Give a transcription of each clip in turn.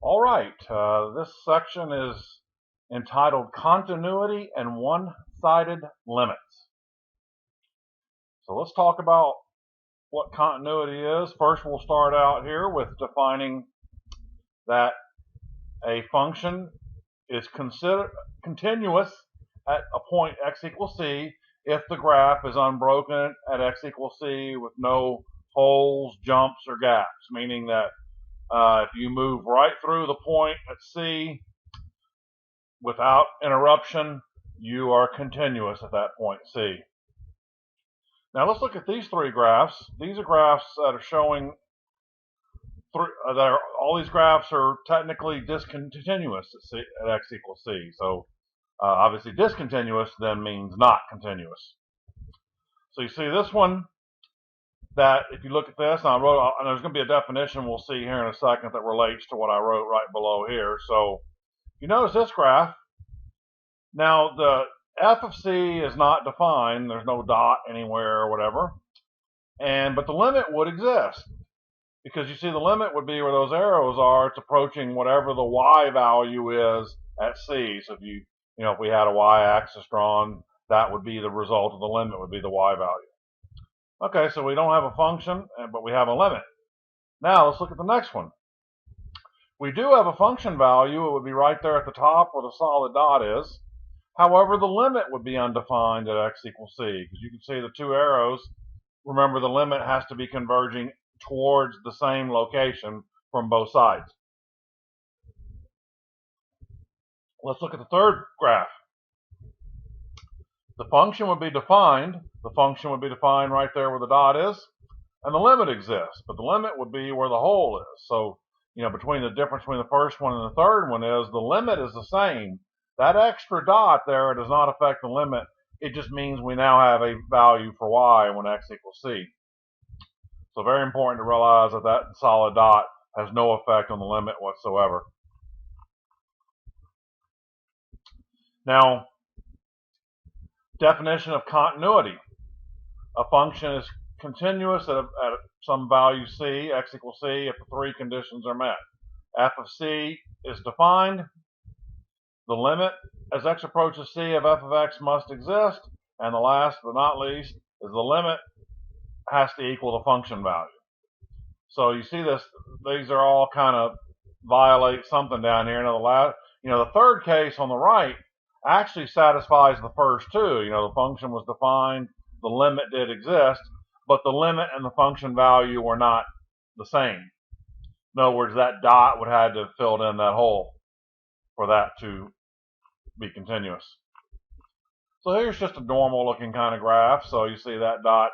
All right, this section is entitled Continuity and One-Sided Limits. So let's talk about what continuity is. First, we'll start out here with defining that a function is continuous at a point x equals c if the graph is unbroken at x equals c with no holes, jumps, or gaps, meaning that if you move right through the point at C without interruption, you are continuous at that point C. Now let's look at these three graphs. These are graphs that are showing all these graphs are technically discontinuous at x equals C. So obviously discontinuous then means not continuous. So you see this one, that if you look at this, and there's going to be a definition we'll see here in a second that relates to what I wrote right below here. So you notice this graph. Now the f of c is not defined. There's no dot anywhere or whatever. But the limit would exist, because you see the limit would be where those arrows are. It's approaching whatever the y value is at c. So if we had a y-axis drawn, that would be the result of the limit, would be the y value. Okay, so we don't have a function, but we have a limit. Now let's look at the next one. We do have a function value. It would be right there at the top where the solid dot is. However, the limit would be undefined at x equals c, because you can see the two arrows. Remember, the limit has to be converging towards the same location from both sides. Let's look at the third graph. The function would be defined. The function would be defined right there where the dot is, and the limit exists. But the limit would be where the hole is. So, between the difference between the first one and the third one is the limit is the same. That extra dot there does not affect the limit. It just means we now have a value for y when x equals c. So very important to realize that that solid dot has no effect on the limit whatsoever. Now, definition of continuity. A function is continuous at some value c, x equals c, if the three conditions are met. F of c is defined. The limit as x approaches c of f of x must exist. And the last but not least is the limit has to equal the function value. So you see this, these are all kind of violate something down here. Now the third case on the right actually satisfies the first two. The function was defined, the limit did exist, but the limit and the function value were not the same. In other words, that dot would have to fill in that hole for that to be continuous. So here's just a normal looking kind of graph. So you see that dot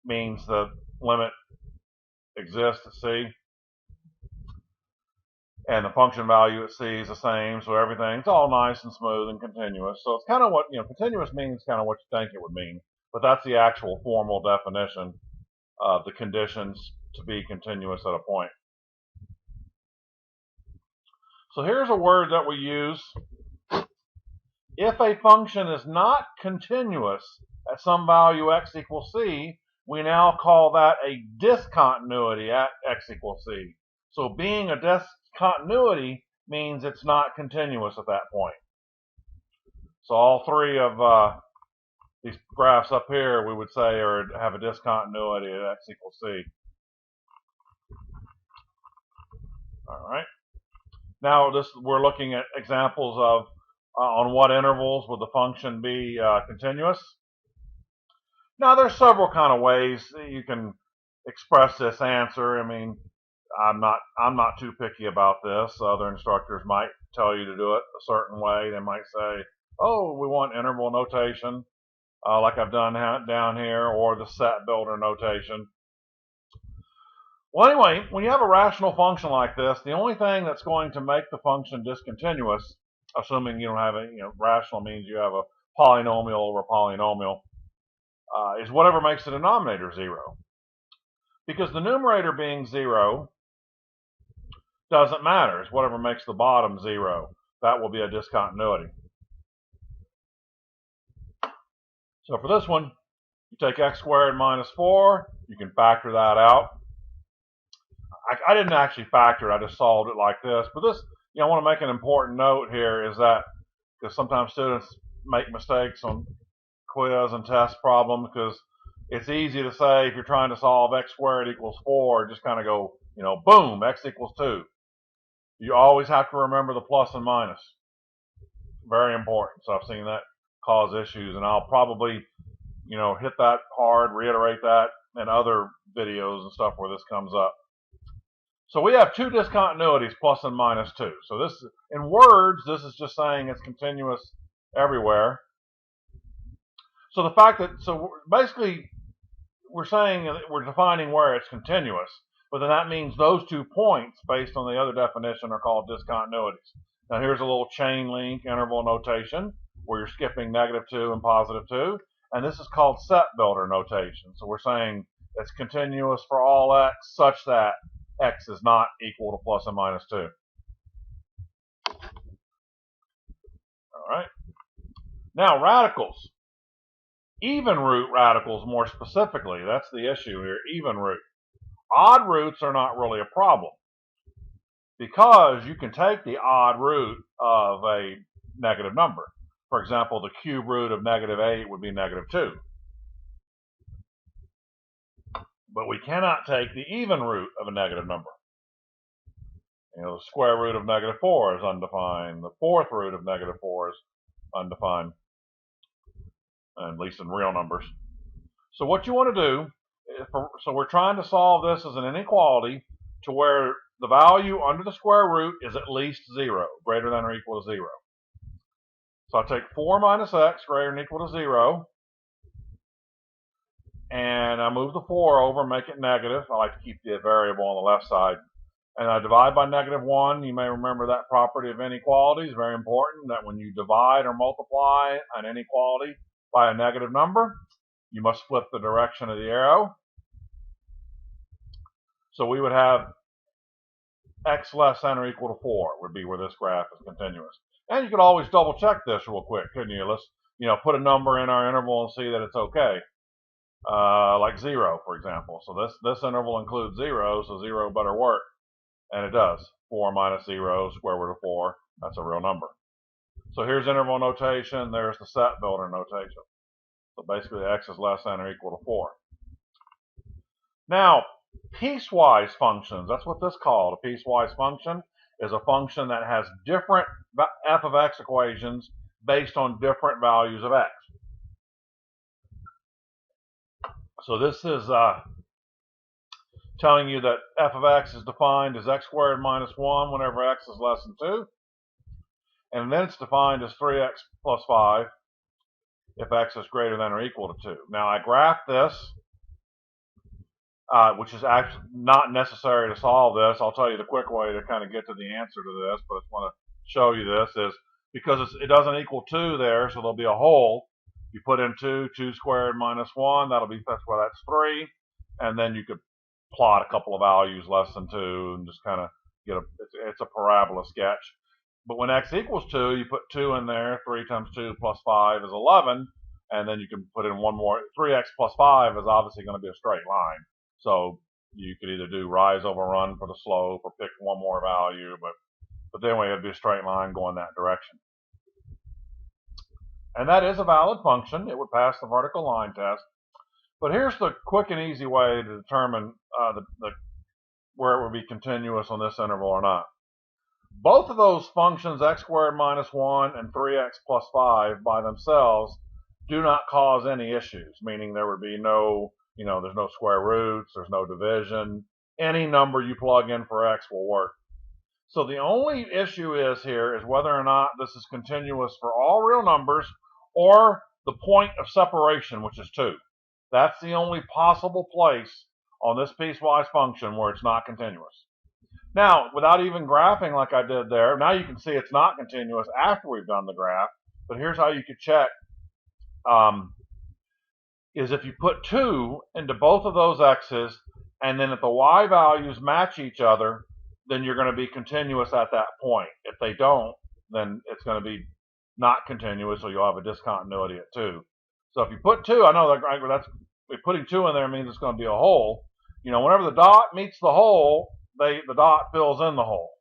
means the limit exists at c, and the function value at c is the same, so everything's all nice and smooth and continuous. So it's kind of what, continuous means kind of what you think it would mean, but that's the actual formal definition of the conditions to be continuous at a point. So here's a word that we use. If a function is not continuous at some value x equals c, we now call that a discontinuity at x equals c. So being a discontinuity means it's not continuous at that point. So all three of these graphs up here we would say have a discontinuity at x equals c. All right. Now we're looking at examples of on what intervals would the function be continuous. Now there's several kind of ways you can express this answer. I mean, I'm not too picky about this. Other instructors might tell you to do it a certain way. They might say, oh, we want interval notation, like I've done down here, or the set builder notation. Well, anyway, when you have a rational function like this, the only thing that's going to make the function discontinuous, assuming you don't have rational means you have a polynomial over polynomial, is whatever makes the denominator 0. Because the numerator being 0 doesn't matter. It's whatever makes the bottom 0. That will be a discontinuity. So for this one, you take x squared minus 4. You can factor that out. I didn't actually factor it. I just solved it like this. But this, I want to make an important note here is that because sometimes students make mistakes on quiz and test problems because it's easy to say if you're trying to solve x squared equals 4, just kind of go, boom, x equals 2. You always have to remember the plus and minus. Very important. So I've seen that cause issues, and I'll probably, hit that hard, reiterate that in other videos and stuff where this comes up. So we have two discontinuities, plus and minus 2. So this, in words, this is just saying it's continuous everywhere. So the fact that, so basically we're saying that we're defining where it's continuous, but then that means those 2 points, based on the other definition, are called discontinuities. Now here's a little chain link interval notation where you're skipping -2 and +2, and this is called set builder notation. So we're saying it's continuous for all x such that x is not equal to plus and minus 2. All right. Now radicals. Even root radicals more specifically, that's the issue here, even root. Odd roots are not really a problem because you can take the odd root of a negative number. For example, the cube root of -8 would be -2. But we cannot take the even root of a negative number. The square root of -4 is undefined. The fourth root of -4 is undefined, at least in real numbers. So what you want to do, so we're trying to solve this as an inequality to where the value under the square root is at least 0, greater than or equal to 0. So I take 4 minus x greater than or equal to 0, and I move the 4 over, make it negative. I like to keep the variable on the left side. And I divide by -1. You may remember that property of inequalities, very important, that when you divide or multiply an inequality by a negative number, you must flip the direction of the arrow. So we would have x less than or equal to 4 would be where this graph is continuous. And you could always double check this real quick, couldn't you? Let's, put a number in our interval and see that it's okay. Like 0, for example. So this interval includes 0, so 0 better work. And it does. 4 minus 0, square root of 4, that's a real number. So here's interval notation, there's the set builder notation. So basically x is less than or equal to 4. Now, piecewise functions, that's what this is called. A piecewise function is a function that has different f of x equations based on different values of x. So this is telling you that f of x is defined as x squared minus 1 whenever x is less than 2. And then it's defined as 3x plus 5 if x is greater than or equal to 2. Now I graphed this, which is actually not necessary to solve this. I'll tell you the quick way to kind of get to the answer to this, but I just want to show you this is because it doesn't equal 2 there, so there'll be a hole. You put in 2 squared minus 1, that's why that's 3, and then you could plot a couple of values less than 2 and just kind of get it's a parabola sketch. But when x equals 2, you put 2 in there. 3 times 2 plus 5 is 11, and then you can put in one more. 3x plus 5 is obviously going to be a straight line, so you could either do rise over run for the slope or pick one more value, but anyway, it'd be a straight line going that direction. And that is a valid function. It would pass the vertical line test. But here's the quick and easy way to determine where it would be continuous on this interval or not. Both of those functions, x squared minus 1 and 3x plus 5, by themselves do not cause any issues, meaning there would be no, there's no square roots, there's no division. Any number you plug in for x will work. So the only issue is whether or not this is continuous for all real numbers or the point of separation, which is 2. That's the only possible place on this piecewise function where it's not continuous. Now, without even graphing like I did there, now you can see it's not continuous after we've done the graph. But here's how you could check. Is if you put 2 into both of those x's, and then if the y values match each other, then you're going to be continuous at that point. If they don't, then it's going to be not continuous, so you'll have a discontinuity at 2. So if you put 2, I know that's putting 2 in there means it's going to be a hole. Whenever the dot meets the hole, the dot fills in the hole.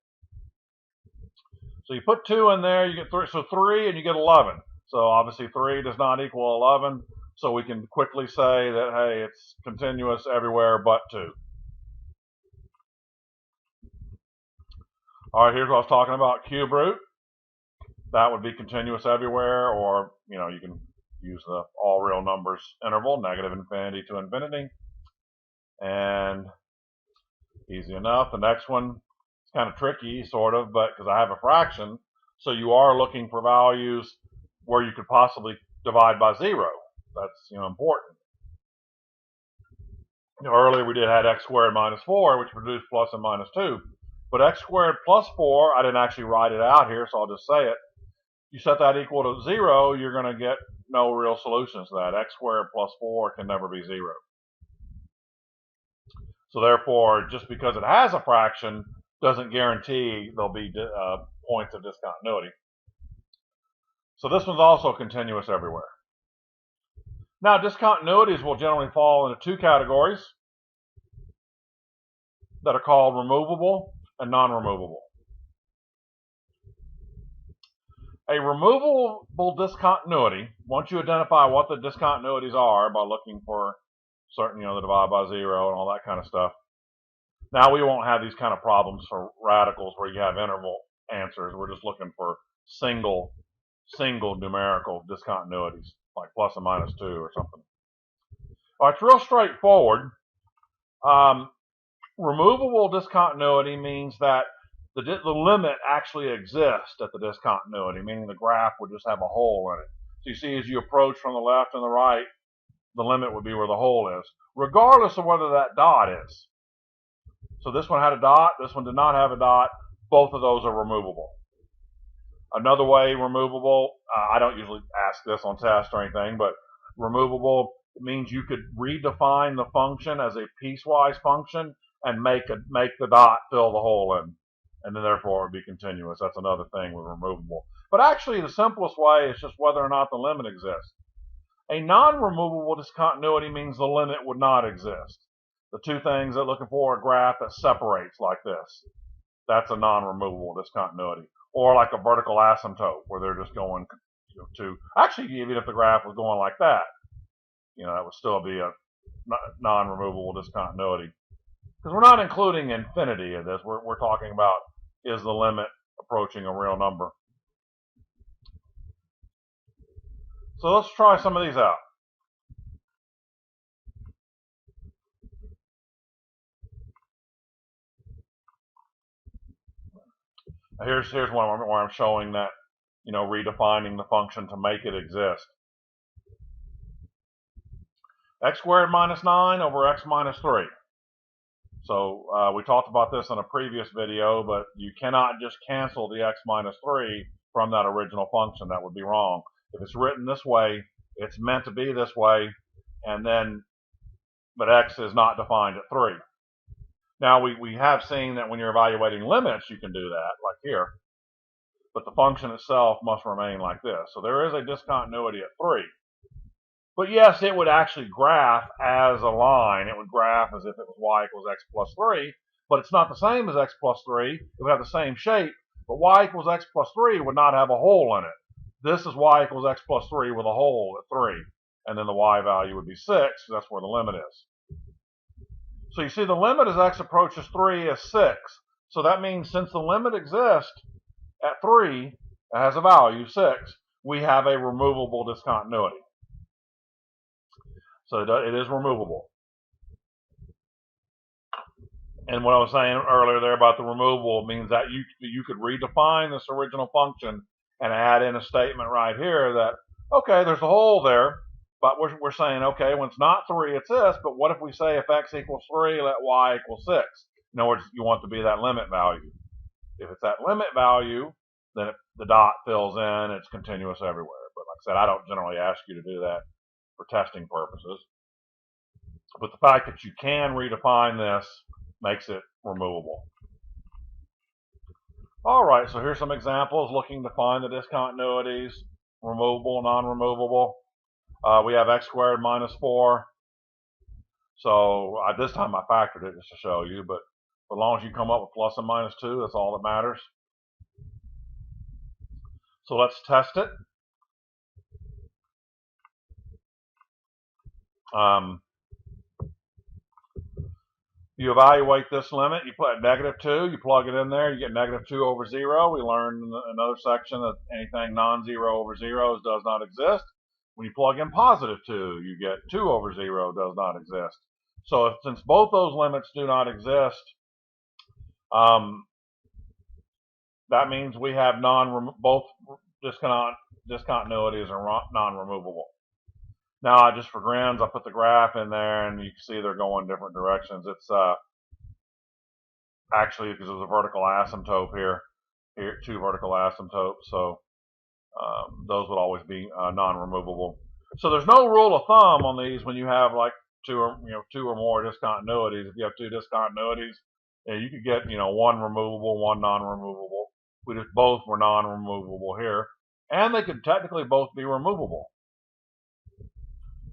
So you put 2 in there, you get 3, so 3 and you get 11. So obviously 3 does not equal 11, so we can quickly say that, hey, it's continuous everywhere but 2. All right, here's what I was talking about, cube root. That would be continuous everywhere, or, you can use the all real numbers interval, negative infinity to infinity. And easy enough. The next one is kind of tricky, sort of, but because I have a fraction, so you are looking for values where you could possibly divide by 0. That's important. Earlier we had x squared minus 4, which produced plus and minus 2. But x squared plus 4, I didn't actually write it out here, so I'll just say it. You set that equal to 0, you're going to get no real solutions to that. X squared plus 4 can never be 0. So therefore, just because it has a fraction doesn't guarantee there'll be points of discontinuity. So this one's also continuous everywhere. Now, discontinuities will generally fall into 2 categories that are called removable and non-removable. A removable discontinuity, once you identify what the discontinuities are by looking for certain, the divide by 0 and all that kind of stuff. Now we won't have these kind of problems for radicals where you have interval answers. We're just looking for single numerical discontinuities, like plus and minus 2 or something. All right, it's real straightforward. Removable discontinuity means that the limit actually exists at the discontinuity, meaning the graph would just have a hole in it. So you see, as you approach from the left and the right, the limit would be where the hole is, regardless of whether that dot is. So this one had a dot, this one did not have a dot. Both of those are removable. Another way removable, I don't usually ask this on tests or anything, but removable means you could redefine the function as a piecewise function and make the dot fill the hole in, and then therefore it would be continuous. That's another thing with removable. But actually the simplest way is just whether or not the limit exists. A non-removable discontinuity means the limit would not exist. The two things that looking for a graph that separates like this. That's a non-removable discontinuity. Or like a vertical asymptote where they're just going to, actually even if the graph was going like that, that would still be a non-removable discontinuity. Because we're not including infinity in this. We're talking about, is the limit approaching a real number? So let's try some of these out. Here's one where I'm showing that, redefining the function to make it exist. X squared minus 9 over x minus 3. So we talked about this in a previous video, but you cannot just cancel the x minus 3 from that original function. That would be wrong. If it's written this way, it's meant to be this way, but x is not defined at 3. Now we have seen that when you're evaluating limits, you can do that, like here. But the function itself must remain like this. So there is a discontinuity at 3. But yes, it would actually graph as a line. It would graph as if it was y equals x plus 3. But it's not the same as x plus 3. It would have the same shape. But y equals x plus 3 would not have a hole in it. This is y equals x plus 3 with a hole at 3. And then the y value would be 6, because that's where the limit is. So you see the limit as x approaches 3 is 6. So that means since the limit exists at 3, it has a value, 6, we have a removable discontinuity. So it is removable. And what I was saying earlier there about the removable means that you could redefine this original function and add in a statement right here that, okay, there's a hole there, but we're saying, okay, when it's not 3, it's this, but what if we say if x equals 3, let y equal 6? In other words, you want to be that limit value. If it's that limit value, then the dot fills in, it's continuous everywhere. But like I said, I don't generally ask you to do that for testing purposes. But the fact that you can redefine this makes it removable. All right, so here's some examples looking to find the discontinuities, removable, non-removable. We have x squared minus 4. So this time I factored it just to show you, but As long as you come up with plus and minus 2, that's all that matters. So let's test it. You evaluate this limit, you put -2, you plug it in there, you get -2 over 0. We learned in another section that anything non-zero over 0 does not exist. When you plug in +2, you get 2 over 0 does not exist. So since both those limits do not exist, that means we have both discontinuities are non-removable. Now, just for grins, I put the graph in there, and you can see they're going different directions. It's actually because there's a vertical asymptote here, 2 vertical asymptotes, so those would always be non-removable. So there's no rule of thumb on these when you have like two or more discontinuities. If you have 2 discontinuities, you could get one removable, one non-removable. We just both were non-removable here, and they could technically both be removable.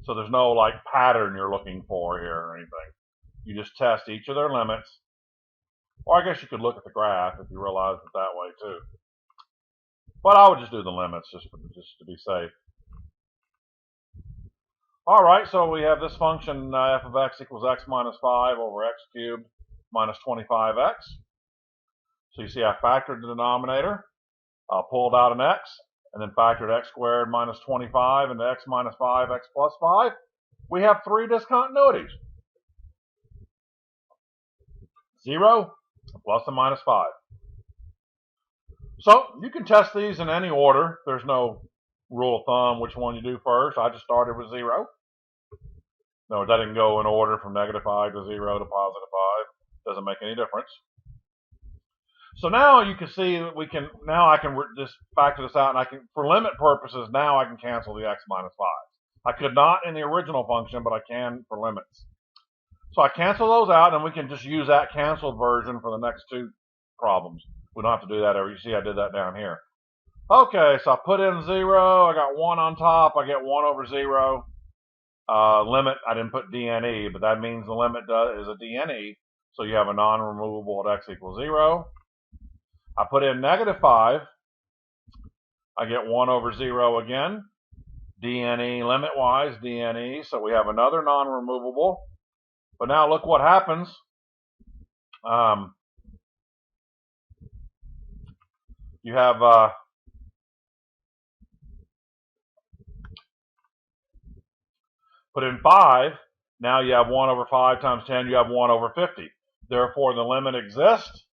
So there's no like pattern you're looking for here or anything. You just test each of their limits. Or I guess you could look at the graph if you realize it that way too. But I would just do the limits just to be safe. All right, so we have this function f of x equals x minus 5 over x cubed minus 25x. So you see I factored the denominator, pulled out an x, and then factored x squared minus 25 into x minus 5, x plus 5. We have 3 discontinuities. 0, plus and minus 5. So you can test these in any order. There's no rule of thumb which one you do first. I just started with 0. No, that didn't go in order from -5 to 0 to +5. Doesn't make any difference. So now you can see that I can just factor this out, and I can, for limit purposes, now I can cancel the x minus 5. I could not in the original function, but I can for limits. So I cancel those out, and we can just use that canceled version for the next 2 problems. We don't have to do that you see I did that down here. Okay, so I put in 0, I got 1 on top, I get 1 over 0. Limit, I didn't put dne, but that means the limit is a dne, so you have a non-removable at x equals 0. I put in -5, I get 1 over 0 again. dne, limit-wise, dne, so we have another non-removable. But now look what happens. You have put in 5. Now you have 1 over 5 times 10. You have 1 over 50. Therefore, the limit exists,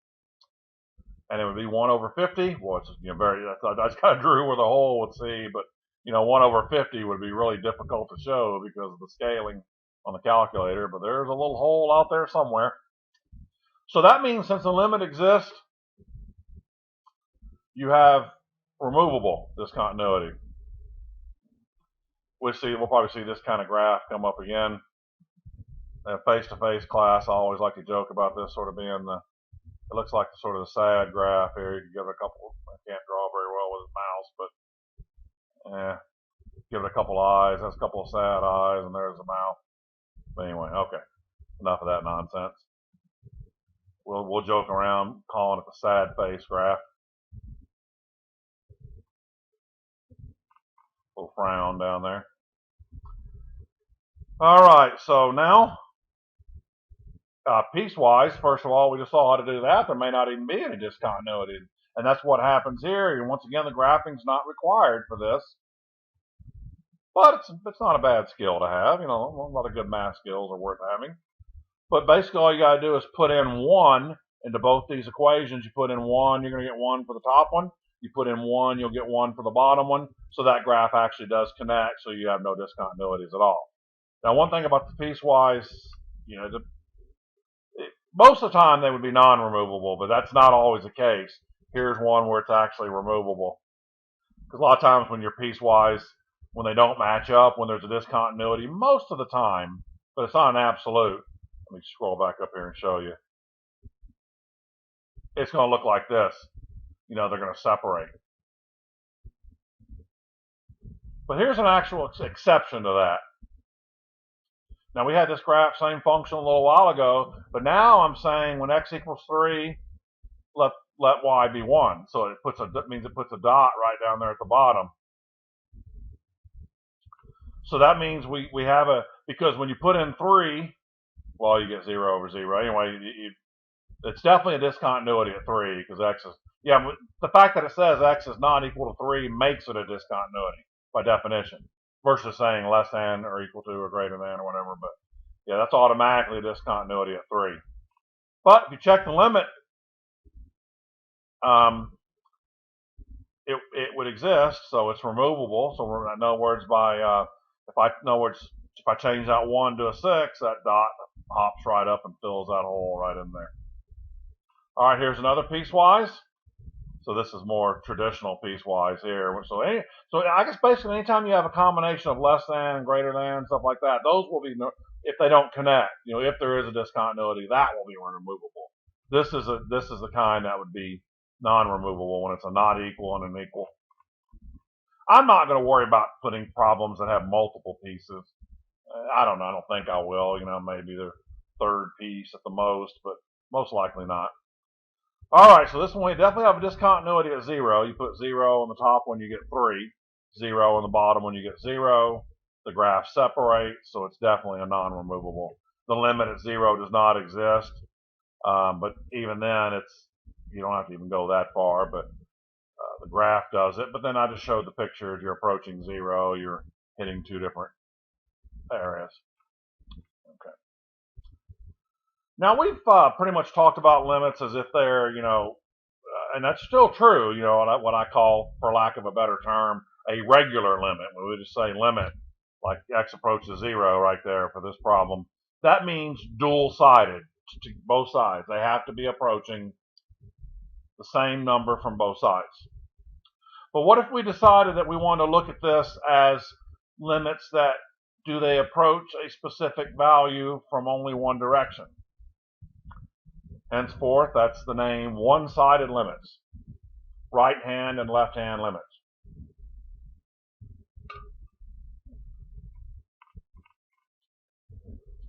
and it would be 1 over 50. Well, it's I just kind of drew where the hole would see, but 1 over 50 would be really difficult to show because of the scaling on the calculator. But there's a little hole out there somewhere. So that means since the limit exists, you have removable discontinuity. We'll probably see this kind of graph come up again. In a face-to-face class, I always like to joke about this sort of being it looks like sort of the sad graph here. You can give it a couple, I can't draw very well with his mouse, but give it a couple eyes. That's a couple of sad eyes, and there's the mouth. But anyway, okay, enough of that nonsense. We'll joke around calling it the sad face graph. Little frown down there. All right, so now piecewise, first of all, we just saw how to do that. There may not even be any discontinuity, and that's what happens here. And once again, the graphing's not required for this, but it's not a bad skill to have. A lot of good math skills are worth having. But basically, all you got to do is put in 1 into both these equations. You put in 1, you're going to get 1 for the top one. You put in 1, you'll get 1 for the bottom one. So that graph actually does connect, so you have no discontinuities at all. Now, one thing about the piecewise, most of the time they would be non-removable, but that's not always the case. Here's one where it's actually removable. Because a lot of times when you're piecewise, when they don't match up, when there's a discontinuity, most of the time, but it's not an absolute. Let me scroll back up here and show you. It's going to look like this. They're going to separate. But here's an actual exception to that. Now we had this graph, same function a little while ago, but now I'm saying when x equals 3, let y be 1. So it means it puts a dot right down there at the bottom. So that means we have because when you put in 3, well, you get 0 over 0. Anyway, it's definitely a discontinuity at 3 because x is, yeah, the fact that it says x is not equal to 3 makes it a discontinuity by definition versus saying less than or equal to or greater than or whatever. But yeah, that's automatically a discontinuity at 3. But if you check the limit, it would exist, so it's removable. So in other words, if I change that 1 to a 6, that dot hops right up and fills that hole right in there. All right, here's another piecewise. So this is more traditional piecewise here. So I guess basically anytime you have a combination of less than, greater than, stuff like that, those will be, if they don't connect, if there is a discontinuity, that will be removable. This is the kind that would be non-removable when it's a not equal and an equal. I'm not going to worry about putting problems that have multiple pieces. I don't know. I don't think I will. Maybe the third piece at the most, but most likely not. All right, so this one we definitely have a discontinuity at 0. You put 0 on the top when you get 3, 0 on the bottom when you get 0. The graph separates, so it's definitely a non-removable. The limit at 0 does not exist, but even then, you don't have to even go that far, but the graph does it. But then I just showed the picture. As you're approaching 0, you're hitting two different areas. Okay. Now we've pretty much talked about limits as if they're, and that's still true, what I call, for lack of a better term, a regular limit. When we just say limit, like x approaches 0 right there for this problem, that means dual-sided to both sides. They have to be approaching the same number from both sides. But what if we decided that we want to look at this as limits that do they approach a specific value from only one direction? Henceforth, that's the name one-sided limits, right-hand and left-hand limits.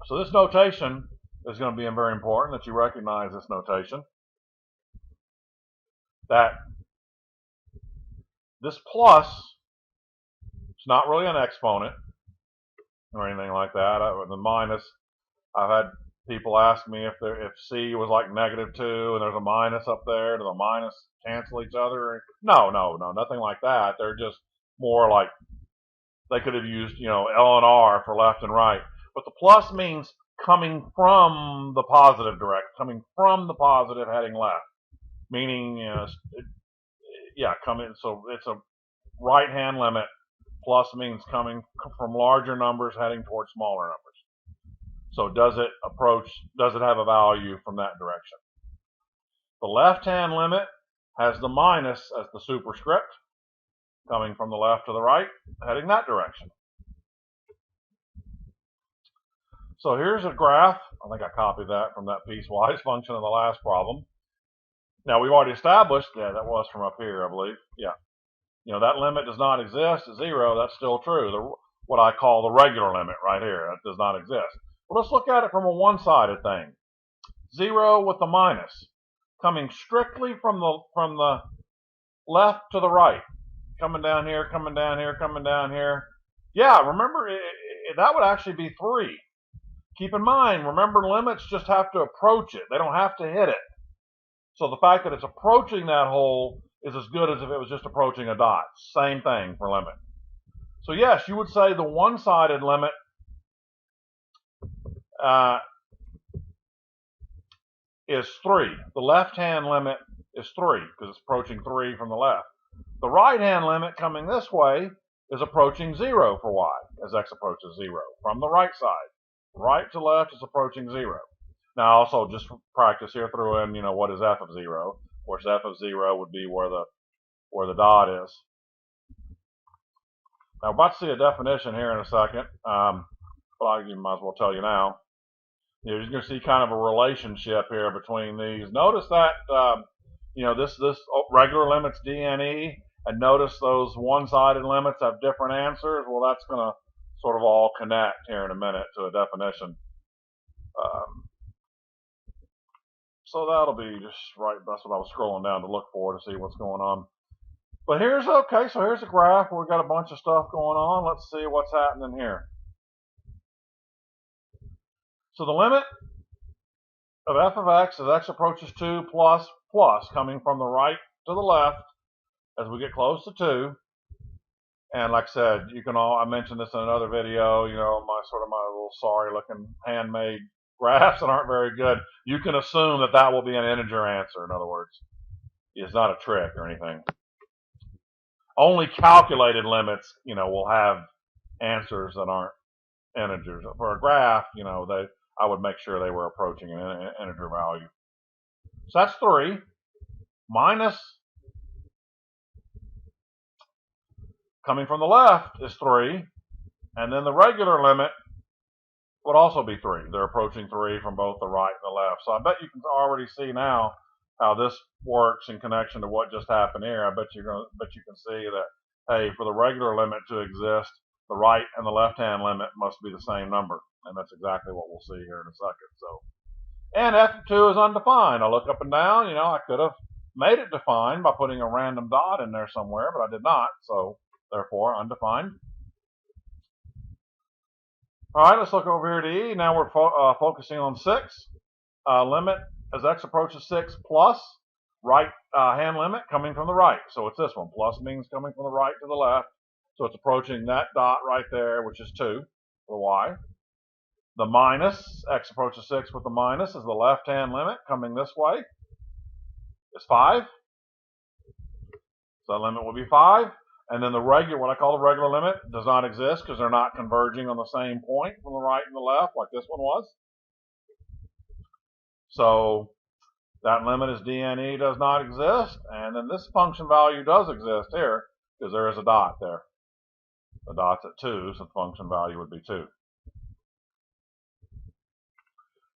So this notation is going to be very important that you recognize this notation. That this plus, it's not really an exponent or anything like that. The minus, I've had people ask me if C was like -2 and there's a minus up there, does a minus cancel each other? No, nothing like that. They're just more like, they could have used, L and R for left and right. But the plus means coming from the positive direction, coming from the positive heading left. Meaning, so it's a right-hand limit. Plus means coming from larger numbers heading towards smaller numbers. So does it have a value from that direction? The left-hand limit has the minus as the superscript, coming from the left to the right, heading that direction. So here's a graph. I think I copied that from that piecewise function in the last problem. Now we've already established that was from up here, I believe. Yeah. That limit does not exist at 0. That's still true. What I call the regular limit right here, that does not exist. Well, let's look at it from a one-sided thing. 0 with the minus, coming strictly from the left to the right, coming down here, coming down here, coming down here. Yeah, remember, that would actually be 3. Keep in mind, remember, limits just have to approach it. They don't have to hit it. So the fact that it's approaching that hole is as good as if it was just approaching a dot. Same thing for limit. So yes, you would say the one-sided limit is 3. The left-hand limit is 3 because it's approaching 3 from the left. The right-hand limit coming this way is approaching 0 for y as x approaches 0 from the right side. Right to left is approaching 0. Now also just for practice here, throw in, what is f of 0? Of course, f of 0 would be where the dot is. Now we're about to see a definition here in a second, but I might as well tell you now. You're going to see kind of a relationship here between these. Notice that this regular limits D and E, and notice those one-sided limits have different answers. Well, that's going to sort of all connect here in a minute to a definition. So that'll be just right. That's what I was scrolling down to look for to see what's going on. But here's okay. So here's a graph where we've got a bunch of stuff going on. Let's see what's happening here. So the limit of f of x as x approaches 2 plus coming from the right to the left as we get close to 2. And like I said, you can I mentioned this in another video, my little sorry looking handmade graphs that aren't very good. You can assume that that will be an integer answer. In other words, it's not a trick or anything. Only calculated limits, will have answers that aren't integers. For a graph, I would make sure they were approaching an integer value. So that's 3 minus, coming from the left is 3, and then the regular limit would also be 3. They're approaching 3 from both the right and the left. So I bet you can already see now how this works in connection to what just happened here. I bet you can see that, hey, for the regular limit to exist, the right and the left-hand limit must be the same number. And that's exactly what we'll see here in a second. So, and f of 2 is undefined. I look up and down, I could have made it defined by putting a random dot in there somewhere, but I did not. So, therefore, undefined. All right, let's look over here to E. Now we're focusing on 6. Limit as x approaches 6 plus right hand limit coming from the right. So it's this one. Plus means coming from the right to the left. So it's approaching that dot right there, which is 2 for y. The minus, x approaches 6 with the minus, is the left hand limit coming this way. Is 5. So the limit will be 5. And then the regular, what I call the regular limit, does not exist because they're not converging on the same point from the right and the left like this one was. So that limit is dne does not exist. And then this function value does exist here because there is a dot there. The dot's at 2, so the function value would be 2.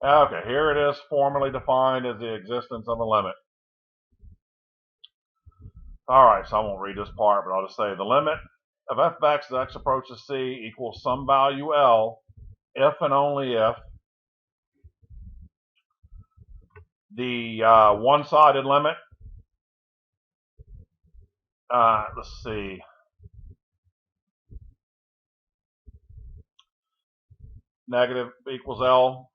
Okay, here it is formally defined as the existence of a limit. All right, so I won't read this part, but I'll just say the limit of f of x as x approaches c equals some value L if and only if the one-sided limit, let's see, negative equals L,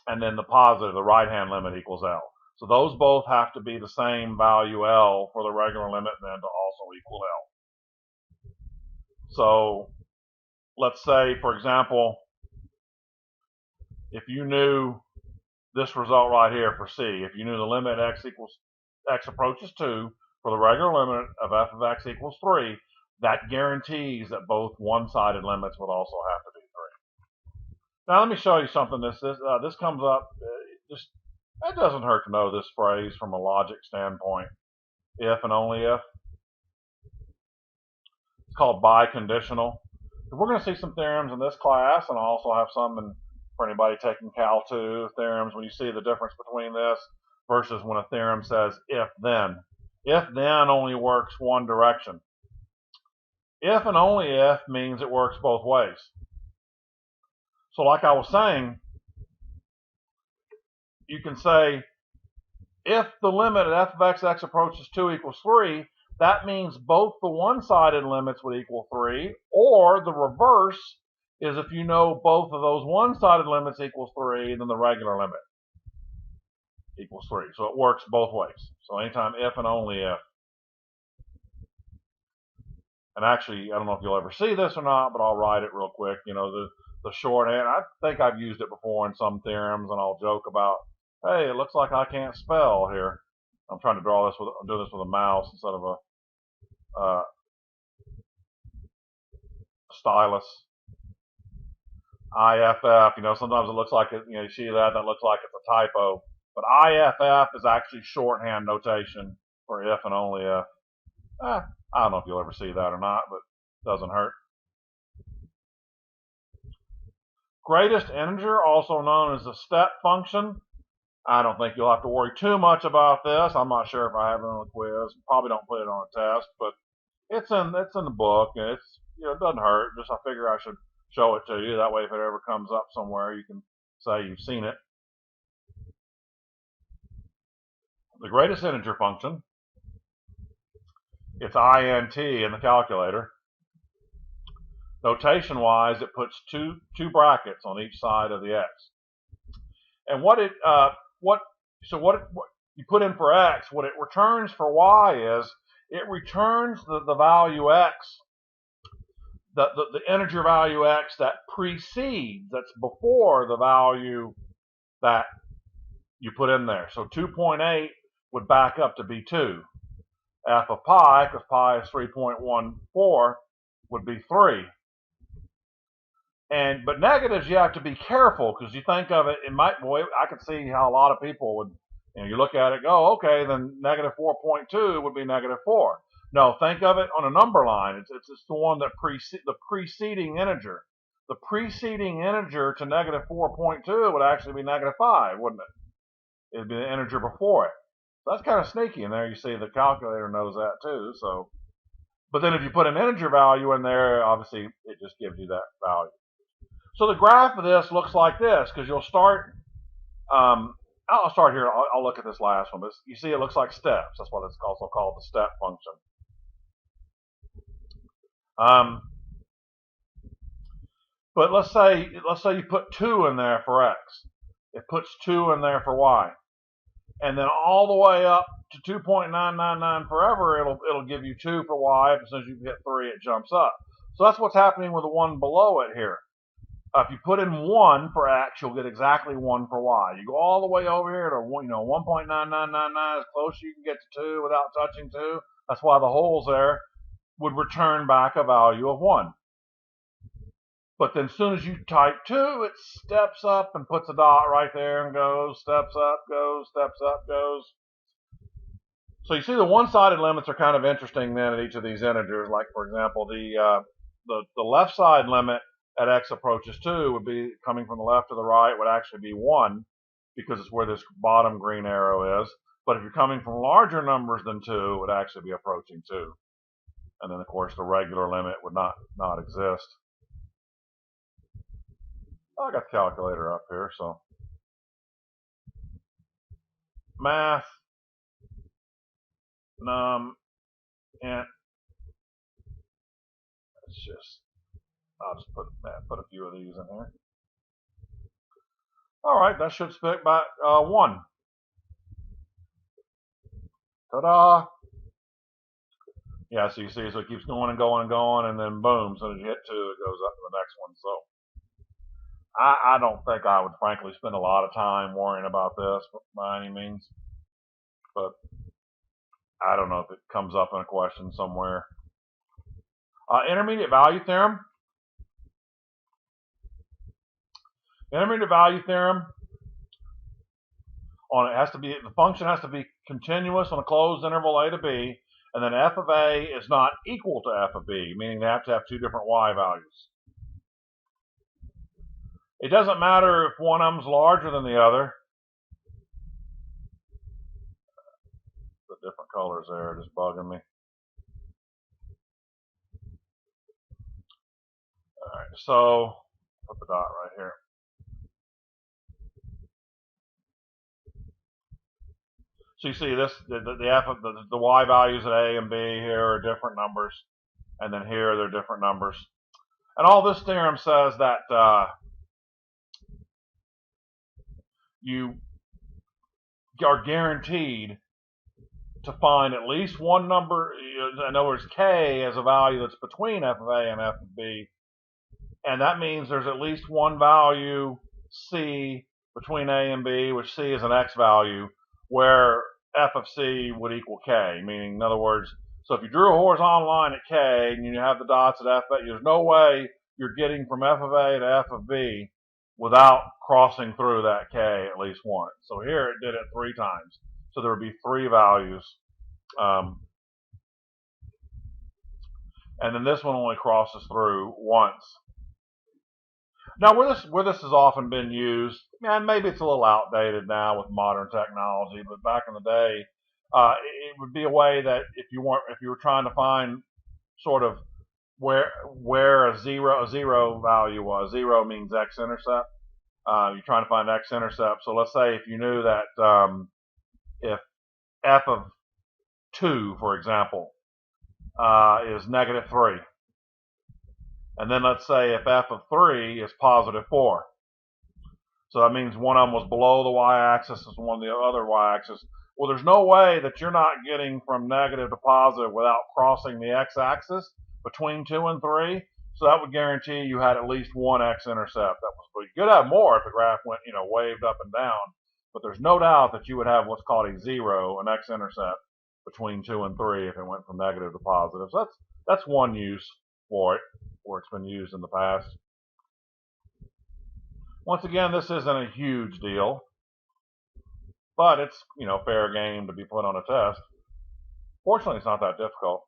and then the positive, the right-hand limit equals L. So those both have to be the same value L for the regular limit then to also equal L. So let's say, for example, if you knew this result right here for C, if you knew the limit x approaches 2 for the regular limit of f of x equals 3, that guarantees that both one-sided limits would also have to be 3. Now let me show you something. This comes up. It doesn't hurt to know this phrase from a logic standpoint. If and only if. It's called biconditional. We're going to see some theorems in this class, and I'll also have some for anybody taking Cal 2 theorems when you see the difference between this versus when a theorem says if then. If then only works one direction. If and only if means it works both ways. So like I was saying, you can say if the limit at f of x approaches 2 equals 3, that means both the one-sided limits would equal 3, or the reverse is if you know both of those one-sided limits equals 3, then the regular limit equals 3. So it works both ways. So anytime if and only if. And actually, I don't know if you'll ever see this or not, but I'll write it real quick. The shorthand, I think I've used it before in some theorems, and I'll joke about, hey, it looks like I can't spell here. I'm trying to draw this I'm doing this with a mouse instead of a stylus. IFF, sometimes it looks like it, you see that looks like it's a typo. But IFF is actually shorthand notation for if and only if. I don't know if you'll ever see that or not, but it doesn't hurt. Greatest integer, also known as the step function. I don't think you'll have to worry too much about this. I'm not sure if I have it on the quiz. Probably don't put it on a test, but it's in the book, and it doesn't hurt. Just I figure I should show it to you. That way, if it ever comes up somewhere, you can say you've seen it. The greatest integer function, it's int in the calculator. Notation-wise, it puts two brackets on each side of the x. And what you put in for x, what it returns for y is it returns the value x, the integer value x that precedes, that's before the value that you put in there. So 2.8 would back up to be 2. F of pi, because pi is 3.14, would be 3. But negatives, you have to be careful, because you think of it, I could see how a lot of people would, you look at it, go, okay, then negative 4.2 would be negative 4. No, think of it on a number line. It's the one that the preceding integer. The preceding integer to negative 4.2 would actually be negative 5, wouldn't it? It'd be the integer before it. So that's kind of sneaky. And there you see the calculator knows that too. So, but then if you put an integer value in there, obviously it just gives you that value. So the graph of this looks like this, because you'll start, I'll start here. I'll look at this last one. But you see it looks like steps. That's what it's also called, the step function. But let's say you put 2 in there for x. It puts 2 in there for y. And then all the way up to 2.999 forever, it'll give you 2 for y. As soon as you hit 3, it jumps up. So that's what's happening with the one below it here. If you put in 1 for x, you'll get exactly 1 for y. You go all the way over here to 1.9999, as close as you can get to 2 without touching 2. That's why the holes there would return back a value of 1. But then as soon as you type 2, it steps up and puts a dot right there and goes, steps up, goes, steps up, goes. So you see the one-sided limits are kind of interesting then at each of these integers. Like, for example, the left side limit at x approaches 2 would be coming from the left to the right would actually be 1, because it's where this bottom green arrow is. But if you're coming from larger numbers than 2, it would actually be approaching 2. And then, of course, the regular limit would not exist. I got the calculator up here, so math, num, int. I'll just put a few of these in here. All right, that should spit back 1. Ta-da! Yeah, so you see, so it keeps going and going and going, and then boom, as soon as you hit 2, it goes up to the next one. So I don't think I would frankly spend a lot of time worrying about this by any means, but I don't know if it comes up in a question somewhere. Intermediate value theorem. Intermediate value theorem. The function has to be continuous on a closed interval a to b, and then f of a is not equal to f of b, meaning they have to have 2 different y values. It doesn't matter if one of them's larger than the other. The different colors there are just bugging me. All right, so put the dot right here. So you see this, the y values at a and b here are different numbers, and then here they're different numbers. And all this theorem says that you are guaranteed to find at least one number. In other words, k as a value that's between f of a and f of b, and that means there's at least one value c between a and b, which c is an x value, where f of c would equal k, meaning, in other words, so if you drew a horizontal line at k and you have the dots at f of a, there's no way you're getting from f of a to f of b without crossing through that k at least once. So here it did it 3 times. So there would be 3 values. And then this one only crosses through once. Now, where this has often been used, and maybe it's a little outdated now with modern technology, but back in the day, it would be a way that if you were trying to find sort of where a zero value was. Zero means x-intercept. You're trying to find x-intercept. So let's say if you knew that if f of 2, for example, is -3, and then let's say if f of 3 is +4. So that means one of them was below the y-axis and one of the other y-axis. Well, there's no way that you're not getting from negative to positive without crossing the x-axis between 2 and 3. So that would guarantee you had at least one x-intercept. That was, you could have more if the graph went, waved up and down. But there's no doubt that you would have what's called a zero, an x-intercept, between 2 and 3 if it went from negative to positive. So that's one use for it, where it's been used in the past. Once again, this isn't a huge deal, but it's, fair game to be put on a test. Fortunately, it's not that difficult.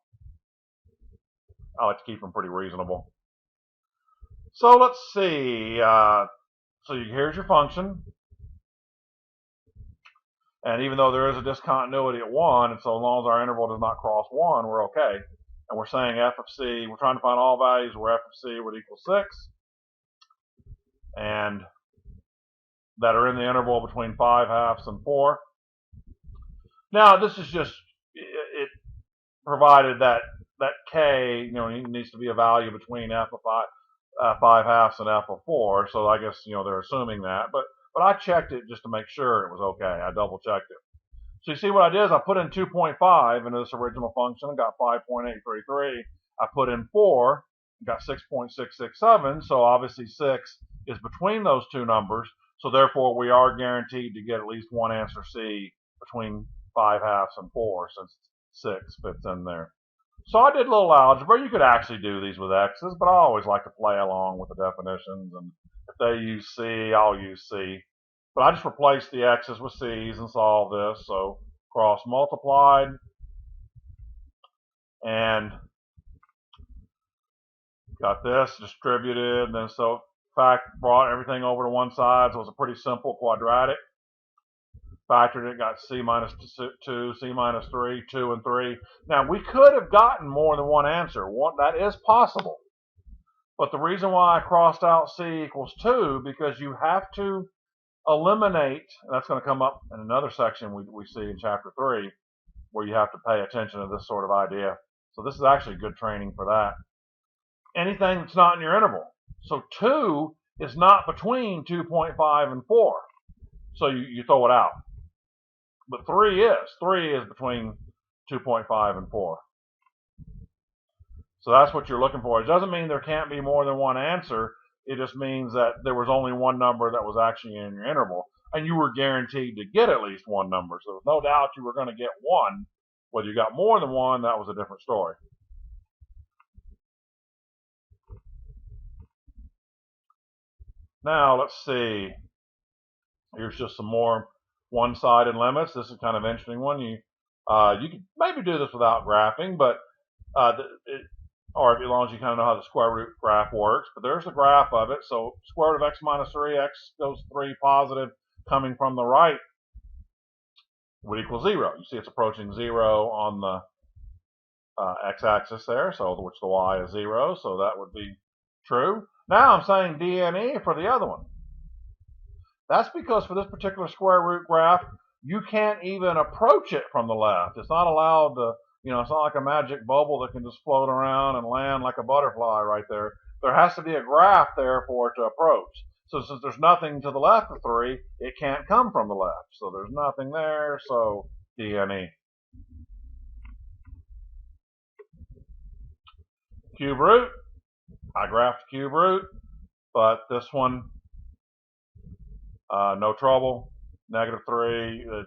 I like to keep them pretty reasonable. So let's see. Here's your function. And even though there is a discontinuity at 1, and so long as our interval does not cross 1, we're okay. And we're saying f of c, we're trying to find all values where f of c would equal 6. And that are in the interval between 5/2 and 4. Now, this is just, it provided that k, needs to be a value between f of 5/2 and f of 4. So I guess, they're assuming that. But I checked it just to make sure it was okay. I double checked it. So you see what I did is I put in 2.5 into this original function and got 5.833. I put in 4 and got 6.667. So obviously 6 is between those two numbers. So therefore we are guaranteed to get at least one answer C between 5/2 and 4, since 6 fits in there. So I did a little algebra. You could actually do these with x's, but I always like to play along with the definitions. And if they use C, I'll use C. But I just replaced the x's with c's and solved this. So cross multiplied and got this distributed. And then so brought everything over to one side. So it was a pretty simple quadratic. Factored it, got c minus 2, c minus 3, 2, and 3. Now, we could have gotten more than one answer. That is possible. But the reason why I crossed out c equals 2, because you have to eliminate, that's going to come up in another section we see in chapter 3, where you have to pay attention to this sort of idea. So this is actually good training for that. Anything that's not in your interval. So 2 is not between 2.5 and 4. So you throw it out. But 3 is. 3 is between 2.5 and 4. So that's what you're looking for. It doesn't mean there can't be more than one answer. It just means that there was only one number that was actually in your interval. And you were guaranteed to get at least one number. So there was no doubt you were going to get one. Whether you got more than one, that was a different story. Now, let's see. Here's just some more one-sided limits. This is kind of an interesting one. You could maybe do this without graphing, but or as long as you kind of know how the square root graph works. But there's the graph of it. So square root of x minus 3, x goes 3 positive, coming from the right would equal 0. You see it's approaching 0 on the x-axis there, so which the y is 0, so that would be true. Now I'm saying D and E for the other one. That's because for this particular square root graph, you can't even approach it from the left. It's not allowed to, it's not like a magic bubble that can just float around and land like a butterfly right there. There has to be a graph there for it to approach. So since there's nothing to the left of 3, it can't come from the left. So there's nothing there, so D and E. Cube root, I graphed the cube root, but this one, no trouble. -3,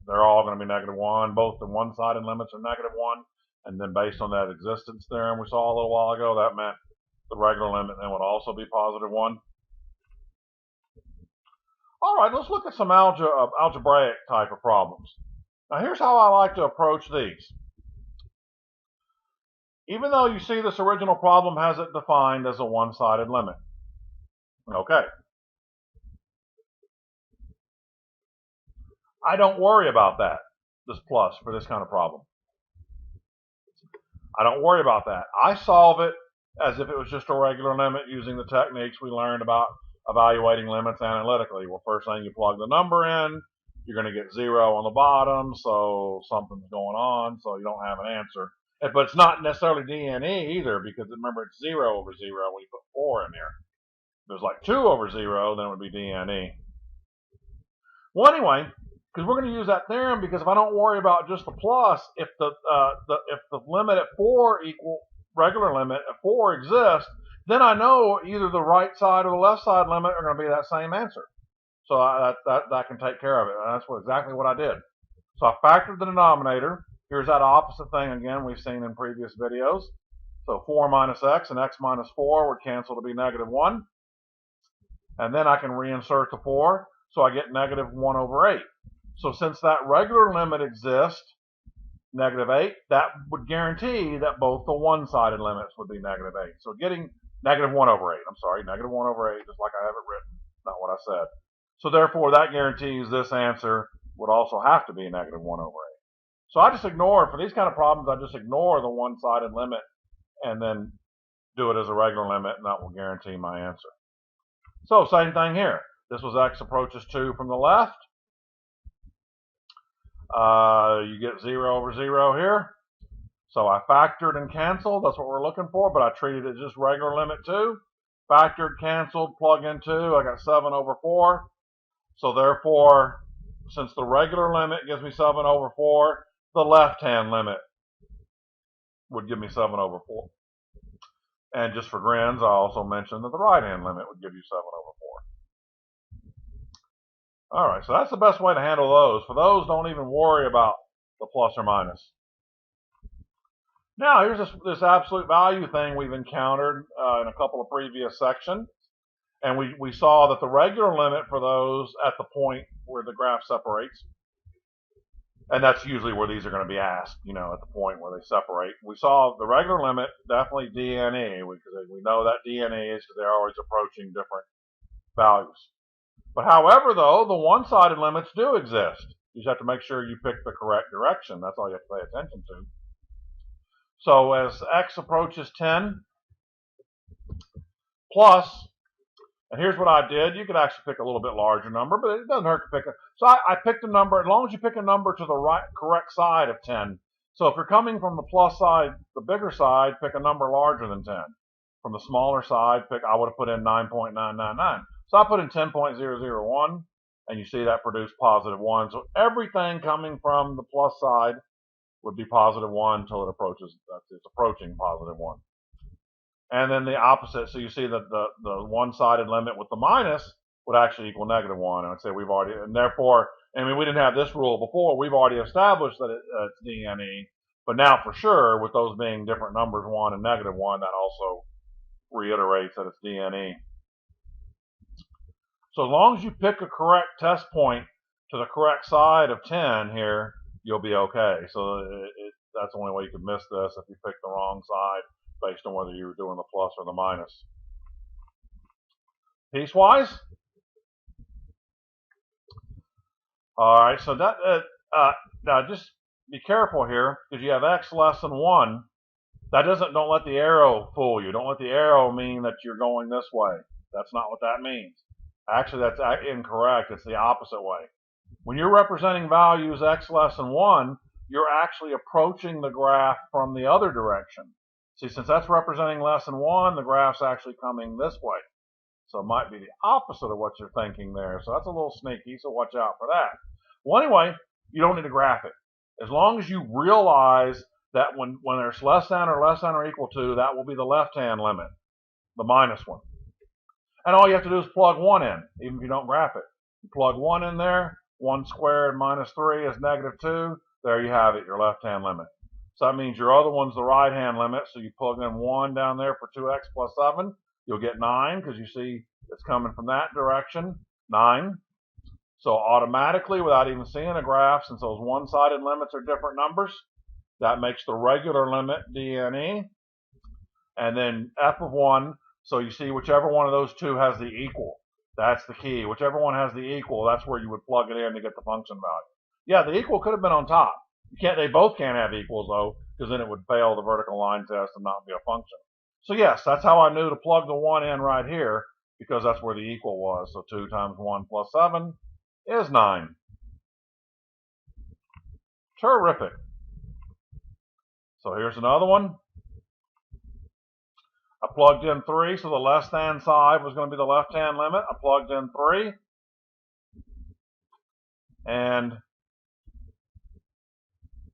they're all going to be -1. Both the one-sided limits are -1, and then based on that existence theorem we saw a little while ago, that meant the regular limit then would also be +1. All right, let's look at some algebraic type of problems. Now here's how I like to approach these. Even though you see this original problem has it defined as a one-sided limit. Okay. I don't worry about that, this plus, for this kind of problem. I don't worry about that. I solve it as if it was just a regular limit using the techniques we learned about evaluating limits analytically. Well, first thing you plug the number in, you're going to get 0 on the bottom, so something's going on, so you don't have an answer. But it's not necessarily DNE either, because remember it's 0 over 0 when you put 4 in there. If it was like 2 over 0, then it would be DNE. Well, anyway, because we're going to use that theorem, because if I don't worry about just the plus, if the limit at 4 equal regular limit at 4 exists, then I know either the right side or the left side limit are going to be that same answer. So that can take care of it. And that's exactly what I did. So I factored the denominator. Here's that opposite thing again we've seen in previous videos. So 4 minus x and x minus 4 would cancel to be -1. And then I can reinsert the 4, so I get -1 over 8. So since that regular limit exists, -8, that would guarantee that both the one-sided limits would be -8. So getting -1 over 8, I'm sorry, -1 over 8, just like I have it written, not what I said. So therefore, that guarantees this answer would also have to be -1 over 8. So I just ignore, for these kind of problems, I just ignore the one-sided limit and then do it as a regular limit, and that will guarantee my answer. So same thing here. This was x approaches 2 from the left. You get 0 over 0 here. So I factored and canceled. That's what we're looking for, but I treated it just regular limit 2. Factored, canceled, plug in 2. I got 7 over 4. So therefore, since the regular limit gives me 7 over 4, the left-hand limit would give me 7 over 4. And just for grins, I also mentioned that the right-hand limit would give you 7 over 4. All right, so that's the best way to handle those. For those, don't even worry about the plus or minus. Now, here's this absolute value thing we've encountered in a couple of previous sections. And we saw that the regular limit for those at the point where the graph separates, and that's usually where these are going to be asked, you know, at the point where they separate. We saw the regular limit, definitely DNE, because we know that DNE is because they're always approaching different values. But however, though, the one-sided limits do exist. You just have to make sure you pick the correct direction. That's all you have to pay attention to. So as x approaches 10 plus, and here's what I did. You could actually pick a little bit larger number, but it doesn't hurt to pick a. So I picked a number, as long as you pick a number to the correct side of 10. So if you're coming from the plus side, the bigger side, pick a number larger than 10. From the smaller side, I would have put in 9.999. So I put in 10.001, and you see that produced +1. So everything coming from the plus side would be +1 until it approaches, it's approaching +1. And then the opposite, so you see that the one-sided limit with the minus would actually equal -1. And I'd say we've already, and therefore, I mean, we didn't have this rule before. We've already established that it's DNE. But now for sure, with those being different numbers, 1 and -1, that also reiterates that it's DNE. So as long as you pick a correct test point to the correct side of 10 here, you'll be okay. So that's the only way you could miss this if you pick the wrong side based on whether you were doing the plus or the minus. Piecewise? All right, so that now just be careful here, because you have x less than 1. That don't let the arrow fool you. Don't let the arrow mean that you're going this way. That's not what that means. Actually, that's incorrect. It's the opposite way. When you're representing values x less than 1, you're actually approaching the graph from the other direction. See, since that's representing less than 1, the graph's actually coming this way. So it might be the opposite of what you're thinking there. So that's a little sneaky, so watch out for that. Well, anyway, you don't need to graph it. As long as you realize that when there's less than or equal to, that will be the left-hand limit, the minus one. And all you have to do is plug 1 in, even if you don't graph it. You plug 1 in there, 1 squared minus 3 is -2. There you have it, your left-hand limit. So that means your other one's the right-hand limit, so you plug in 1 down there for 2x plus 7. You'll get 9, because you see it's coming from that direction, 9. So automatically, without even seeing a graph, since those one-sided limits are different numbers, that makes the regular limit DNE. And then f of 1, so you see whichever one of those two has the equal. That's the key. Whichever one has the equal, that's where you would plug it in to get the function value. Yeah, the equal could have been on top. They both can't have equals, though, because then it would fail the vertical line test and not be a function. So yes, that's how I knew to plug the 1 in right here, because that's where the equal was. So 2 times 1 plus 7 is 9. Terrific. So here's another one. I plugged in 3, so the left-hand side was going to be the left-hand limit. I plugged in 3. And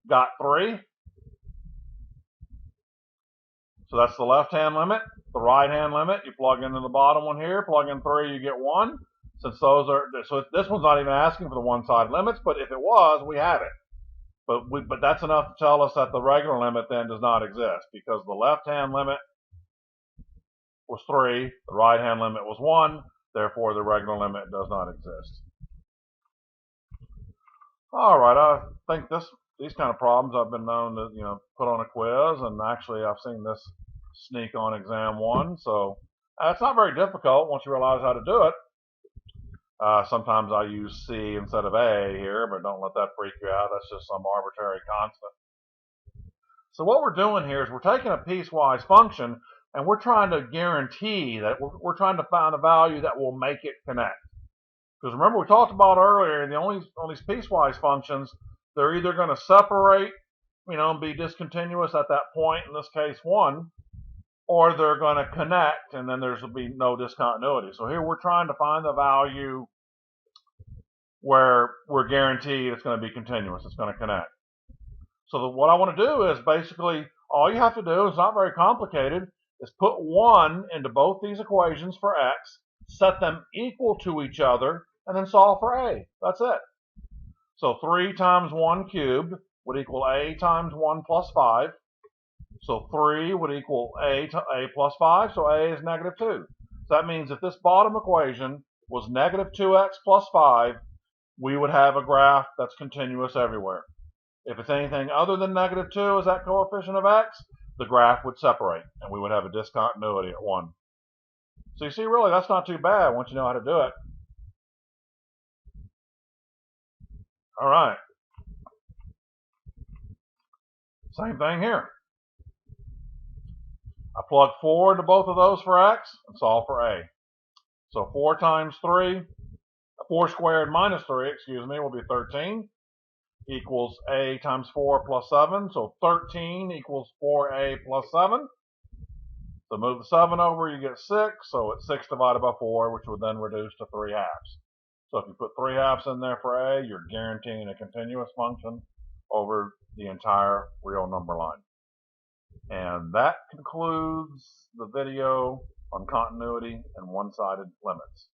got 3. So that's the left-hand limit. The right-hand limit, you plug into the bottom one here, plug in 3, you get 1. Since those are, so this one's not even asking for the one-side limits, but if it was, we have it. But that's enough to tell us that the regular limit then does not exist, because the left-hand limit was 3, the right-hand limit was 1, therefore the regular limit does not exist. All right, I think these kind of problems I've been known to put on a quiz, and actually I've seen this sneak on exam 1, so it's not very difficult once you realize how to do it. Sometimes I use C instead of A here, but don't let that freak you out. That's just some arbitrary constant. So what we're doing here is we're taking a piecewise function and we're trying to guarantee that we're trying to find a value that will make it connect. Because remember, we talked about earlier, on these piecewise functions, they're either going to separate, and be discontinuous at that point, in this case 1, or they're going to connect, and then there'll be no discontinuity. So here we're trying to find the value where we're guaranteed it's going to be continuous, it's going to connect. So what I want to do is basically, all you have to do, is not very complicated, is put 1 into both these equations for x, set them equal to each other, and then solve for a. That's it. So 3 times 1 cubed would equal a times 1 plus 5. So 3 would equal a to a plus 5, so a is negative 2. So that means if this bottom equation was negative 2x plus 5, we would have a graph that's continuous everywhere. If it's anything other than negative 2 as that coefficient of x, the graph would separate, and we would have a discontinuity at 1. So you see, really, that's not too bad once you know how to do it. All right. Same thing here. I plug 4 into both of those for x and solve for a. So 4 squared minus 3, will be 13, equals a times 4 plus 7. So 13 equals 4a plus 7. So move the 7 over, you get 6. So it's 6 divided by 4, which would then reduce to 3 halves. So if you put 3 halves in there for a, you're guaranteeing a continuous function over the entire real number line. And that concludes the video on continuity and one-sided limits.